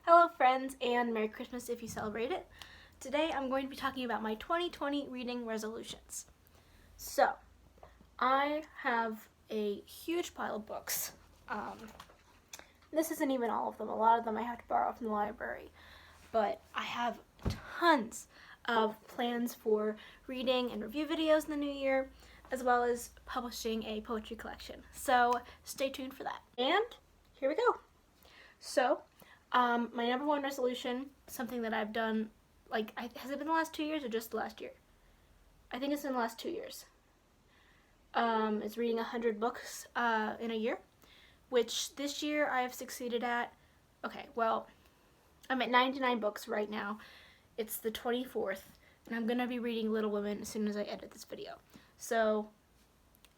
Hello friends, and Merry Christmas if you celebrate it. Today I'm going to be talking about my 2020 reading resolutions. So, I have a huge pile of books. This isn't even all of them. A lot of them I have to borrow from the library. But I have tons of plans for reading and review videos in the new year, as well as publishing a poetry collection. So, stay tuned for that. And here we go. So, my number one resolution, something that I've done, has it been the last 2 years or just the last year? I think it's in the last 2 years. Is reading 100 books in a year, which this year I have succeeded at. Okay, well, I'm at 99 books right now. It's the 24th, and I'm going to be reading Little Women as soon as I edit this video. So,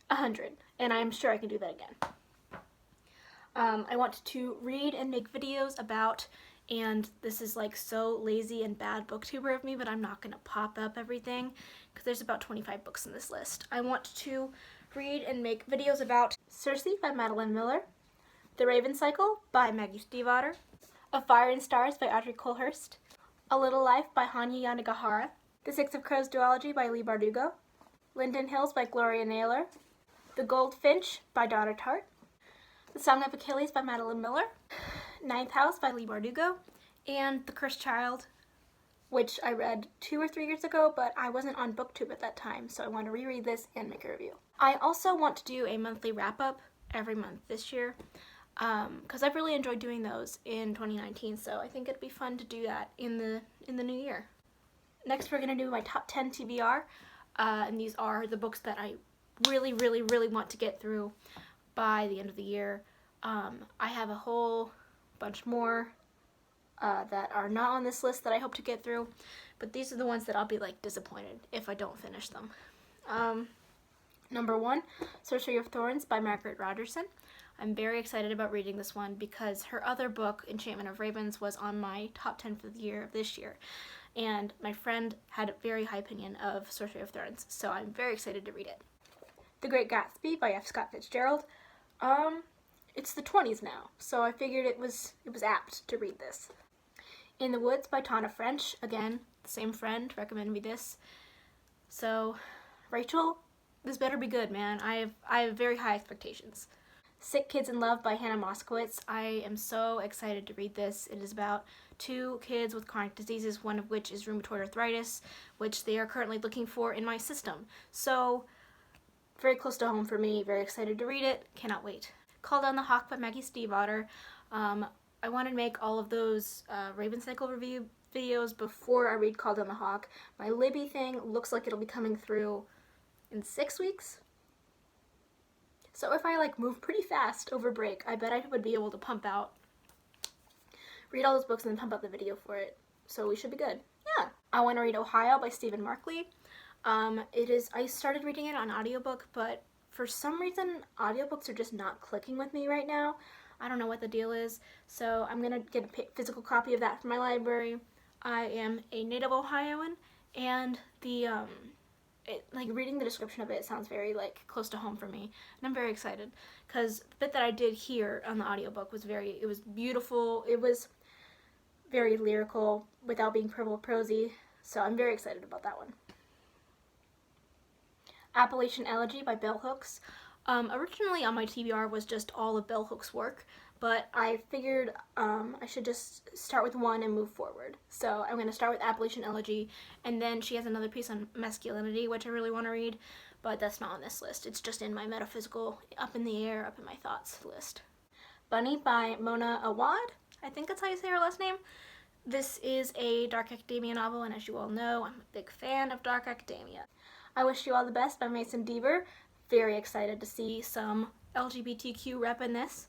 100, and I'm sure I can do that again. I want to read and make videos about, and this is like so lazy and bad booktuber of me, but I'm not going to pop up everything because there's about 25 books in this list. I want to read and make videos about Circe by Madeline Miller, The Raven Cycle by Maggie Stiefvater, Of Fire and Stars by Audrey Coulhurst, A Little Life by Hanya Yanagihara, The Six of Crows duology by Leigh Bardugo, Linden Hills by Gloria Naylor, The Goldfinch by Donna Tartt, The Song of Achilles by Madeline Miller, Ninth House by Leigh Bardugo, and The Cursed Child, which I read 2 or 3 years ago, but I wasn't on BookTube at that time, so I want to reread this and make a review. I also want to do a monthly wrap-up every month this year, because I've really enjoyed doing those in 2019, so I think it'd be fun to do that in the new year. Next, we're going to do my top 10 TBR, and these are the books that I really, really, really want to get through by the end of the year. I have a whole bunch more that are not on this list that I hope to get through, but these are the ones that I'll be disappointed if I don't finish them. Number 1, Sorcery of Thorns by Margaret Rogerson. I'm very excited about reading this one because her other book, Enchantment of Ravens, was on my top 10 for the year of this year, and my friend had a very high opinion of Sorcery of Thorns, so I'm very excited to read it. The Great Gatsby by F. Scott Fitzgerald. It's the 20s now, so I figured it was apt to read this. In the Woods by Tana French. Again, the same friend recommended me this. So, Rachel, this better be good, man. I have very high expectations. Sick Kids in Love by Hannah Moskowitz. I am so excited to read this. It is about 2 kids with chronic diseases, one of which is rheumatoid arthritis, which they are currently looking for in my system. So, very close to home for me. Very excited to read it. Cannot wait. Call Down the Hawk by Maggie Stiefvater. I want to make all of those Raven Cycle review videos before I read Call Down the Hawk. My Libby thing looks like it'll be coming through in 6 weeks. So if I move pretty fast over break, I bet I would be able to read all those books and then pump out the video for it. So we should be good. Yeah. I want to read Ohio by Stephen Markley. I started reading it on audiobook, but for some reason, audiobooks are just not clicking with me right now. I don't know what the deal is, so I'm going to get a physical copy of that from my library. I am a native Ohioan, and reading the description of it sounds very, close to home for me, and I'm very excited, because the bit that I did hear on the audiobook was it was beautiful, it was very lyrical, without being prosy, so I'm very excited about that one. Appalachian Elegy by Bell Hooks. Originally on my TBR was just all of Bell Hooks' work, but I figured I should just start with one and move forward. So I'm going to start with Appalachian Elegy, and then she has another piece on masculinity, which I really want to read, but that's not on this list. It's just in my metaphysical, up in the air, up in my thoughts list. Bunny by Mona Awad. I think that's how you say her last name. This is a dark academia novel, and as you all know, I'm a big fan of dark academia. I Wish You All the Best by Mason Deaver. Very excited to see some LGBTQ rep in this.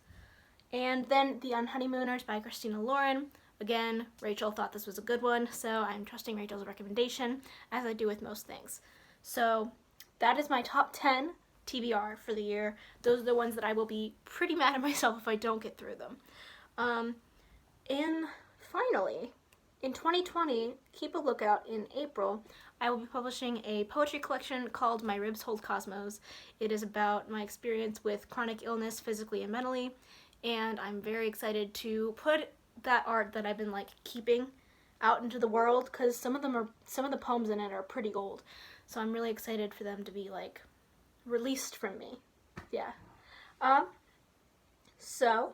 And then The Unhoneymooners by Christina Lauren. Again, Rachel thought this was a good one, so I'm trusting Rachel's recommendation, as I do with most things. So that is my top 10 TBR for the year. Those are the ones that I will be pretty mad at myself if I don't get through them. And finally, in 2020, keep a lookout in April, I will be publishing a poetry collection called My Ribs Hold Cosmos. It is about my experience with chronic illness physically and mentally, and I'm very excited to put that art that I've been like keeping out into the world, because some of the poems in it are pretty old. So I'm really excited for them to be like released from me. Yeah. So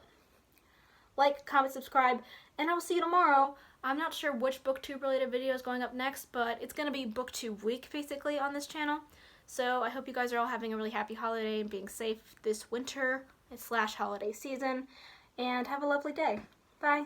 like, comment, subscribe, and I will see you tomorrow. I'm not sure which booktube related video is going up next, but it's going to be booktube week basically on this channel. So I hope you guys are all having a really happy holiday and being safe this winter / holiday season, and have a lovely day. Bye.